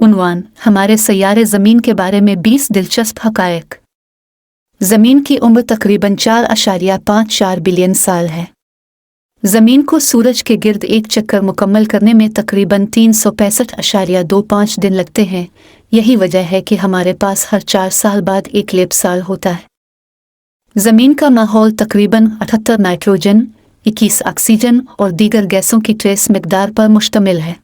उन्वान हमारे सैयारे ज़मीन के बारे में 20 दिलचस्प हक़ाइक़। ज़मीन की उम्र तकरीबन 4.54 बिलियन साल है। ज़मीन को सूरज के गिर्द एक चक्कर मुकम्मल करने में तकरीबन 365.25 दिन लगते हैं। यही वजह है कि हमारे पास हर 4 साल बाद एक लेप साल होता है। ज़मीन का माहौल तकरीबन 78 नाइट्रोजन, 21 ऑक्सीजन और दीगर गैसों की ट्रेस मिक़दार पर मुश्तमिल है।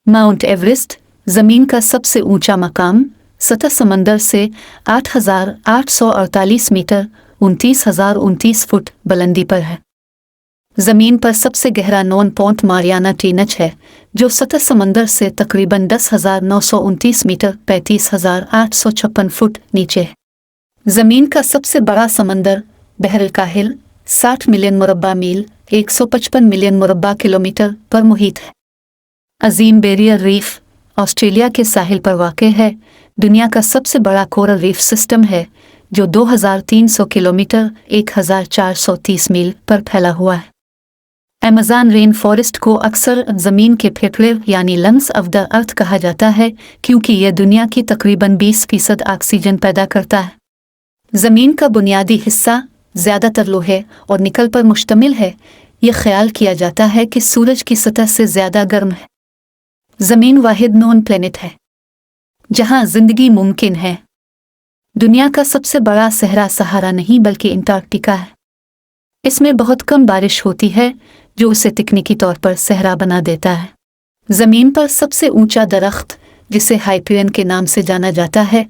माउंट एवरेस्ट ज़मीन का सबसे ऊंचा मकाम सतह समंदर से 8,848 मीटर 29,029 फुट बुलंदी पर है। ज़मीन पर सबसे गहरा नॉन पॉइंट मारियाना ट्रेंच है, जो सतह समंदर से तकरीबन 10,929 मीटर 35,856 फुट नीचे है। ज़मीन का सबसे बड़ा समंदर बहर काहिल 60 मिलियन मुरब्बा मील 155 मिलियन मुरब्बा किलोमीटर पर मुहित है। अजीम बैरियर रीफ ऑस्ट्रेलिया के साहिल पर वाक़ है। दुनिया का सबसे बड़ा कोरल रीफ सिस्टम है, जो 2,300 किलोमीटर 1,430 मील पर फैला हुआ है। अमेज़न रेन फॉरेस्ट को अक्सर ज़मीन के फेफड़े यानी लंग्स ऑफ द अर्थ कहा जाता है, क्योंकि यह दुनिया की तकरीबन 20% ऑक्सीजन पैदा करता है। ज़मीन का बुनियादी हिस्सा ज़्यादातर लोहे और निकल पर मुश्तमिल है। यह ख्याल किया जाता है कि सूरज की सतह से ज़्यादा गर्म है। ज़मीन वाहिद नॉन प्लैनेट है जहां ज़िंदगी मुमकिन है। दुनिया का सबसे बड़ा सहरा सहारा नहीं बल्कि अंटार्कटिका है। इसमें बहुत कम बारिश होती है, जो उसे तकनीकी तौर पर सहरा बना देता है। ज़मीन पर सबसे ऊंचा दरख्त, जिसे हाइपेरियन के नाम से जाना जाता है,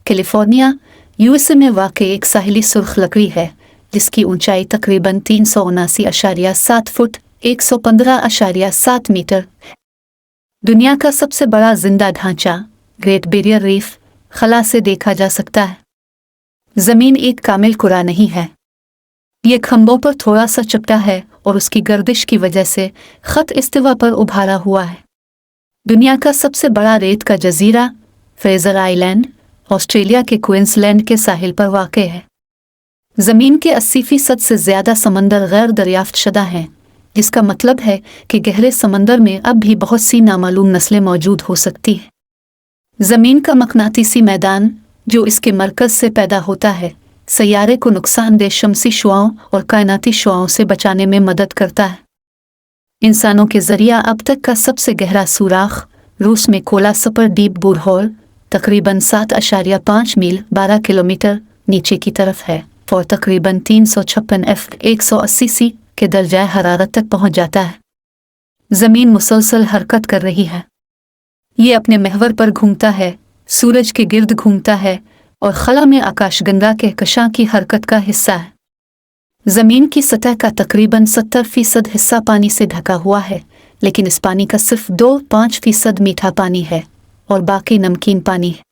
कैलिफोर्निया यूएसए में वाक़ एक साहिली सुर्ख लकड़ी है, जिसकी ऊंचाई तकरीबन 379.7 फुट 115.7 मीटर है। दुनिया का सबसे बड़ा जिंदा ढांचा ग्रेट बैरियर रीफ खला से देखा जा सकता है। ज़मीन एक कामिल कुरा नहीं है। ये खंभों पर थोड़ा सा चपटा है और उसकी गर्दिश की वजह से ख़त इस्तिवा पर उभारा हुआ है। दुनिया का सबसे बड़ा रेत का जजीरा फ्रेज़र आइलैंड ऑस्ट्रेलिया के क्वींसलैंड के साहिल पर वाक़ है। ज़मीन के 80% से ज़्यादा समंदर गैर दरियाफ्त शुदा हैं, जिसका मतलब है कि गहरे समंदर में अब भी बहुत सी नामालूम नस्लें मौजूद हो सकती हैं। ज़मीन का मकनातीसी मैदान, जो इसके मरकज़ से पैदा होता है, सैयारे को नुकसानदेह शमसी शुआओं और कायनाती शुआओं से बचाने में मदद करता है। इंसानों के ज़रिया अब तक का सबसे गहरा सुराख रूस में कोला सुपर डीप बोरहोल तकरीबन 7.5 मील 12 किलोमीटर नीचे की तरफ है और तकरीबन 356 180 सी के दर्जाए हरारत तक पहुंच जाता है। ज़मीन मुसलसल हरकत कर रही है। ये अपने महवर पर घूमता है, सूरज के गिर्द घूमता है और खला में आकाशगंगा के कशां की हरकत का हिस्सा है। ज़मीन की सतह का तकरीबन 70% हिस्सा पानी से ढका हुआ है, लेकिन इस पानी का सिर्फ 2-5% मीठा पानी है और बाकी नमकीन पानी है।